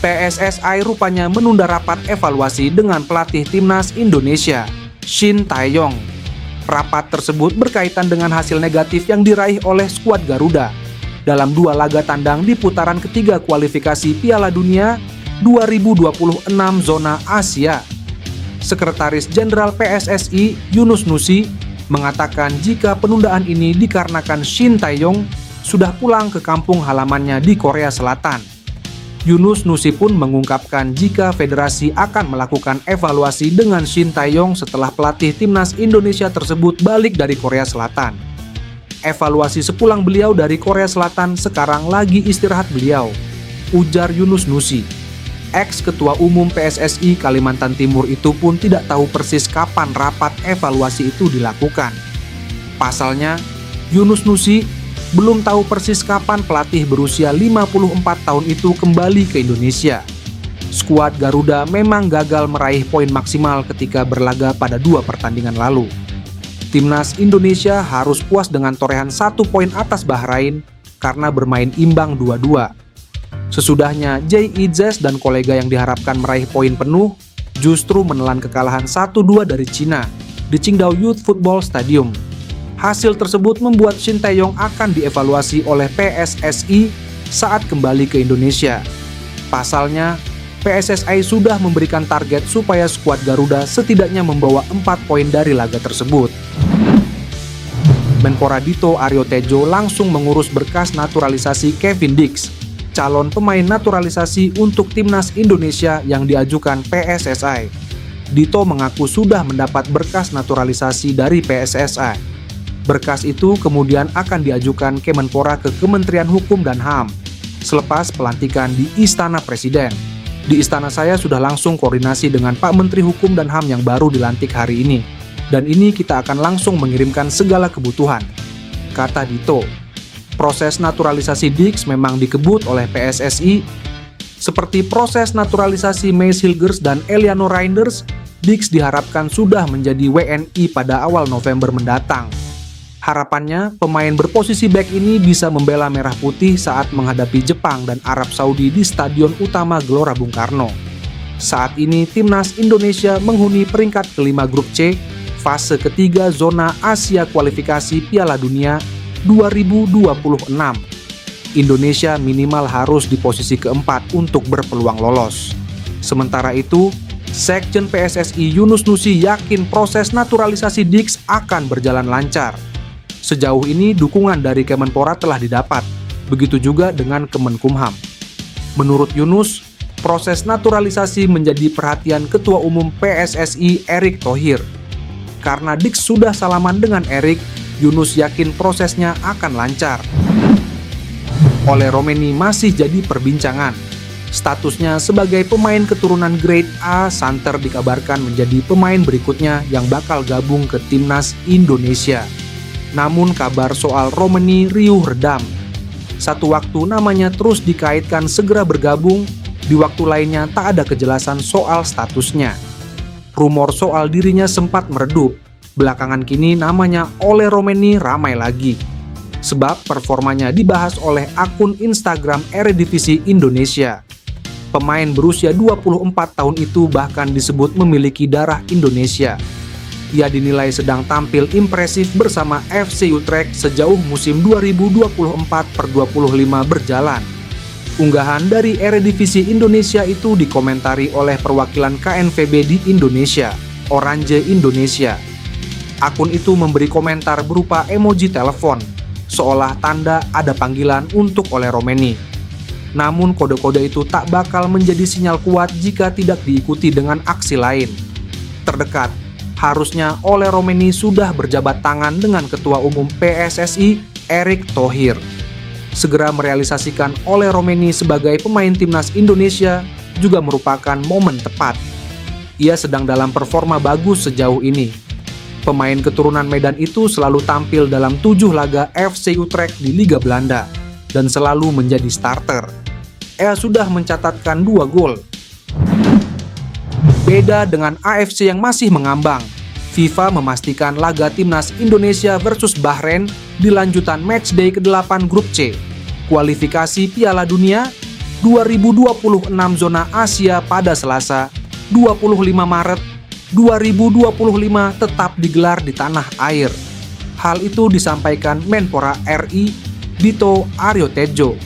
PSSI rupanya menunda rapat evaluasi dengan pelatih timnas Indonesia, Shin Tae-yong. Rapat tersebut berkaitan dengan hasil negatif yang diraih oleh skuad Garuda dalam 2 laga tandang di putaran ketiga kualifikasi Piala Dunia 2026 zona Asia. Sekretaris Jenderal PSSI Yunus Nusi mengatakan jika penundaan ini dikarenakan Shin Tae-yong sudah pulang ke kampung halamannya di Korea Selatan. Yunus Nusi pun mengungkapkan jika federasi akan melakukan evaluasi dengan Shin Tae-yong setelah pelatih timnas Indonesia tersebut balik dari Korea Selatan. Evaluasi sepulang beliau dari Korea Selatan sekarang lagi istirahat beliau, ujar Yunus Nusi. Ex-ketua umum PSSI Kalimantan Timur itu pun tidak tahu persis kapan rapat evaluasi itu dilakukan. Pasalnya, Yunus Nusi belum tahu persis kapan pelatih berusia 54 tahun itu kembali ke Indonesia. Skuad Garuda memang gagal meraih poin maksimal ketika berlaga pada 2 pertandingan lalu. Timnas Indonesia harus puas dengan torehan 1 poin atas Bahrain karena bermain imbang 2-2. Sesudahnya, J.I. Zes dan kolega yang diharapkan meraih poin penuh justru menelan kekalahan 1-2 dari Cina di Qingdao Youth Football Stadium. Hasil tersebut membuat Shin Tae-yong akan dievaluasi oleh PSSI saat kembali ke Indonesia. Pasalnya, PSSI sudah memberikan target supaya skuad Garuda setidaknya membawa 4 poin dari laga tersebut. Menpora Dito Aryo Tejo langsung mengurus berkas naturalisasi Kevin Dix, calon pemain naturalisasi untuk timnas Indonesia yang diajukan PSSI. Dito mengaku sudah mendapat berkas naturalisasi dari PSSI. Berkas itu kemudian akan diajukan Kemenpora ke Kementerian Hukum dan HAM selepas pelantikan di Istana Presiden. Di istana saya sudah langsung koordinasi dengan Pak Menteri Hukum dan HAM yang baru dilantik hari ini. Dan ini kita akan langsung mengirimkan segala kebutuhan, kata Dito. Proses naturalisasi Dix memang dikebut oleh PSSI. Seperti proses naturalisasi Mace Hilgers dan Eliano Reinders, Dix diharapkan sudah menjadi WNI pada awal November mendatang. Harapannya, pemain berposisi bek ini bisa membela Merah Putih saat menghadapi Jepang dan Arab Saudi di Stadion Utama Gelora Bung Karno. Saat ini, timnas Indonesia menghuni peringkat kelima grup C, fase ketiga zona Asia kualifikasi Piala Dunia 2026. Indonesia minimal harus di posisi keempat untuk berpeluang lolos. Sementara itu, Sekjen PSSI Yunus Nusi yakin proses naturalisasi Dix akan berjalan lancar. Sejauh ini dukungan dari Kemenpora telah didapat, begitu juga dengan Kemenkumham. Menurut Yunus, proses naturalisasi menjadi perhatian Ketua Umum PSSI Erick Thohir. Karena Dix sudah salaman dengan Erick, Yunus yakin prosesnya akan lancar. Ole Romeni masih jadi perbincangan. Statusnya sebagai pemain keturunan Grade A, santer dikabarkan menjadi pemain berikutnya yang bakal gabung ke timnas Indonesia. Namun kabar soal Romeni riuh redam. Satu waktu namanya terus dikaitkan segera bergabung, di waktu lainnya tak ada kejelasan soal statusnya. Rumor soal dirinya sempat meredup. Belakangan kini namanya Ole Romeni ramai lagi. Sebab performanya dibahas oleh akun Instagram Eredivisie Indonesia. Pemain berusia 24 tahun itu bahkan disebut memiliki darah Indonesia. Ia dinilai sedang tampil impresif bersama FC Utrecht sejauh musim 2024/25 berjalan. Unggahan dari Eredivisie Indonesia itu dikomentari oleh perwakilan KNVB di Indonesia, Orange Indonesia. Akun itu memberi komentar berupa emoji telepon, seolah tanda ada panggilan untuk Ole Romeni. Namun kode-kode itu tak bakal menjadi sinyal kuat jika tidak diikuti dengan aksi lain. Terdekat, harusnya Ole Romeni sudah berjabat tangan dengan Ketua Umum PSSI Erick Thohir. Segera merealisasikan Ole Romeni sebagai pemain timnas Indonesia juga merupakan momen tepat. Ia sedang dalam performa bagus sejauh ini. Pemain keturunan Medan itu selalu tampil dalam 7 laga FC Utrecht di Liga Belanda dan selalu menjadi starter. Ia sudah mencatatkan 2 gol. Beda dengan AFC yang masih mengambang, FIFA memastikan laga timnas Indonesia versus Bahrain di lanjutan matchday ke-8 grup C, kualifikasi Piala Dunia 2026 zona Asia pada Selasa, 25 Maret 2025 tetap digelar di tanah air. Hal itu disampaikan Menpora RI, Dito Aryo Tejo.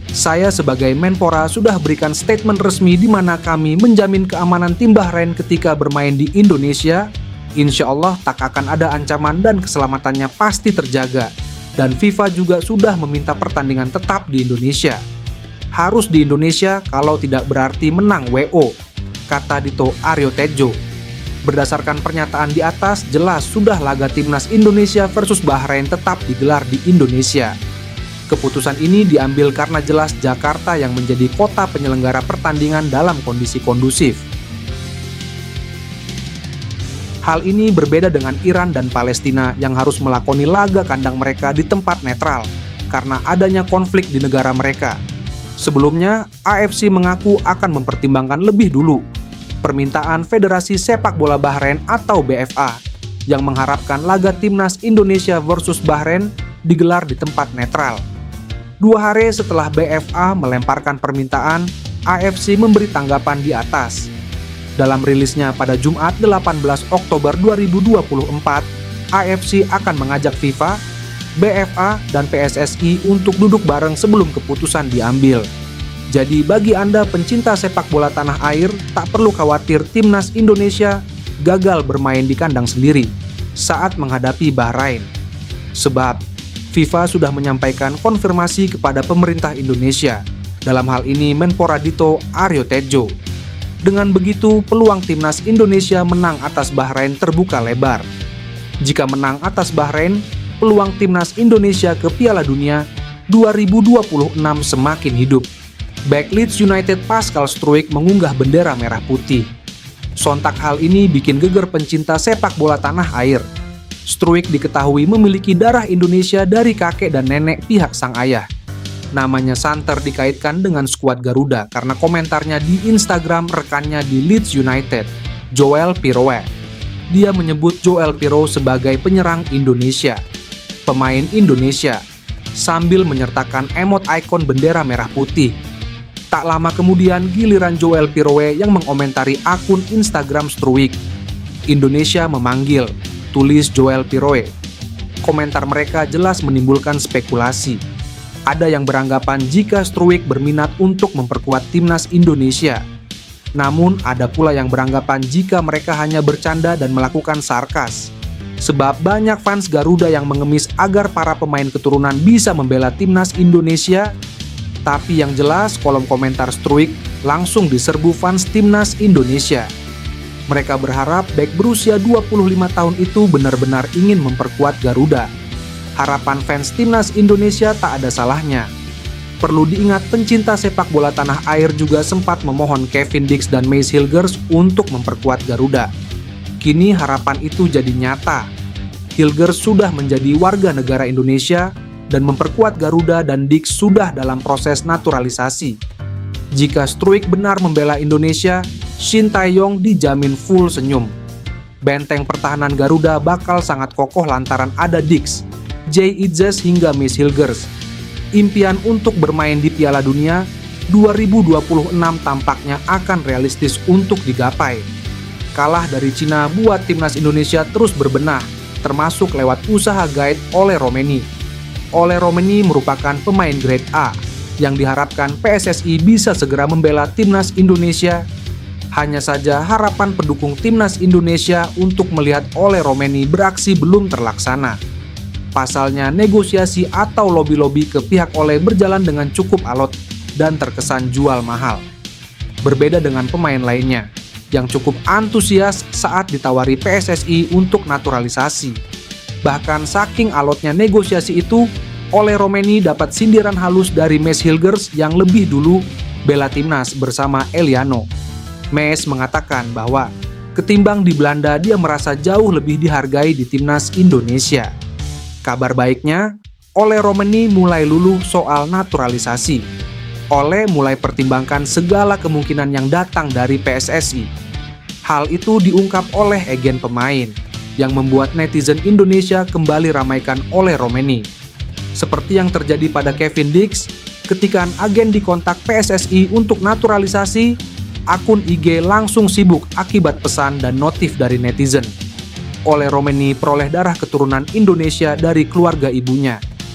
Saya sebagai Menpora sudah berikan statement resmi di mana kami menjamin keamanan tim Bahrain ketika bermain di Indonesia. Insya Allah tak akan ada ancaman dan keselamatannya pasti terjaga. Dan FIFA juga sudah meminta pertandingan tetap di Indonesia. Harus di Indonesia kalau tidak berarti menang WO, kata Dito Aryo Tejo. Berdasarkan pernyataan di atas, jelas sudah laga timnas Indonesia versus Bahrain tetap digelar di Indonesia. Keputusan ini diambil karena jelas Jakarta yang menjadi kota penyelenggara pertandingan dalam kondisi kondusif. Hal ini berbeda dengan Iran dan Palestina yang harus melakoni laga kandang mereka di tempat netral karena adanya konflik di negara mereka. Sebelumnya, AFC mengaku akan mempertimbangkan lebih dulu permintaan Federasi Sepak Bola Bahrain atau BFA yang mengharapkan laga timnas Indonesia versus Bahrain digelar di tempat netral. 2 hari setelah BFA melemparkan permintaan, AFC memberi tanggapan di atas. Dalam rilisnya pada Jumat 18 Oktober 2024, AFC akan mengajak FIFA, BFA, dan PSSI untuk duduk bareng sebelum keputusan diambil. Jadi bagi Anda pencinta sepak bola tanah air, tak perlu khawatir timnas Indonesia gagal bermain di kandang sendiri saat menghadapi Bahrain. Sebab FIFA sudah menyampaikan konfirmasi kepada pemerintah Indonesia, dalam hal ini Menpora Dito Aryo Tejo. Dengan begitu, peluang timnas Indonesia menang atas Bahrain terbuka lebar. Jika menang atas Bahrain, peluang timnas Indonesia ke Piala Dunia 2026 semakin hidup. Back Leeds United Pascal Struijk mengunggah bendera merah putih. Sontak hal ini bikin geger pencinta sepak bola tanah air. Struijk diketahui memiliki darah Indonesia dari kakek dan nenek pihak sang ayah. Namanya santer dikaitkan dengan skuad Garuda karena komentarnya di Instagram rekannya di Leeds United, Joel Piroe. Dia menyebut Joel Piroe sebagai penyerang Indonesia, pemain Indonesia, sambil menyertakan emot ikon bendera merah putih. Tak lama kemudian giliran Joel Piroe yang mengomentari akun Instagram Struijk. Indonesia memanggil, tulis Joel Piroe. Komentar mereka jelas menimbulkan spekulasi. Ada yang beranggapan jika Struijk berminat untuk memperkuat timnas Indonesia. Namun ada pula yang beranggapan jika mereka hanya bercanda dan melakukan sarkas. Sebab banyak fans Garuda yang mengemis agar para pemain keturunan bisa membela timnas Indonesia. Tapi yang jelas kolom komentar Struijk langsung diserbu fans timnas Indonesia. Mereka berharap bek berusia 25 tahun itu benar-benar ingin memperkuat Garuda. Harapan fans timnas Indonesia tak ada salahnya. Perlu diingat pencinta sepak bola tanah air juga sempat memohon Kevin Dix dan Mace Hilgers untuk memperkuat Garuda. Kini harapan itu jadi nyata. Hilgers sudah menjadi warga negara Indonesia dan memperkuat Garuda dan Dix sudah dalam proses naturalisasi. Jika Struijk benar membela Indonesia, Shin Tae-yong dijamin full senyum. Benteng pertahanan Garuda bakal sangat kokoh lantaran ada Dix, Jay Itzes hingga Mace Hilgers. Impian untuk bermain di Piala Dunia 2026 tampaknya akan realistis untuk digapai. Kalah dari Cina buat timnas Indonesia terus berbenah, termasuk lewat usaha guide Ole Romeni. Ole Romeni merupakan pemain grade A yang diharapkan PSSI bisa segera membela timnas Indonesia. Hanya saja harapan pendukung timnas Indonesia untuk melihat Ole Romeni beraksi belum terlaksana. Pasalnya negosiasi atau lobi-lobi ke pihak Ole berjalan dengan cukup alot dan terkesan jual mahal. Berbeda dengan pemain lainnya yang cukup antusias saat ditawari PSSI untuk naturalisasi. Bahkan saking alotnya negosiasi itu, Ole Romeni dapat sindiran halus dari Mace Hilgers yang lebih dulu bela timnas bersama Eliano. Mace mengatakan bahwa ketimbang di Belanda dia merasa jauh lebih dihargai di timnas Indonesia. Kabar baiknya, Ole Romeni mulai luluh soal naturalisasi. Ole mulai pertimbangkan segala kemungkinan yang datang dari PSSI. Hal itu diungkap oleh agen pemain, yang membuat netizen Indonesia kembali ramaikan Ole Romeni. Seperti yang terjadi pada Kevin Dix, Ketikan agen dikontak PSSI untuk naturalisasi, akun IG langsung sibuk akibat pesan dan notif dari netizen. Ole Romeni peroleh darah keturunan Indonesia dari keluarga ibunya.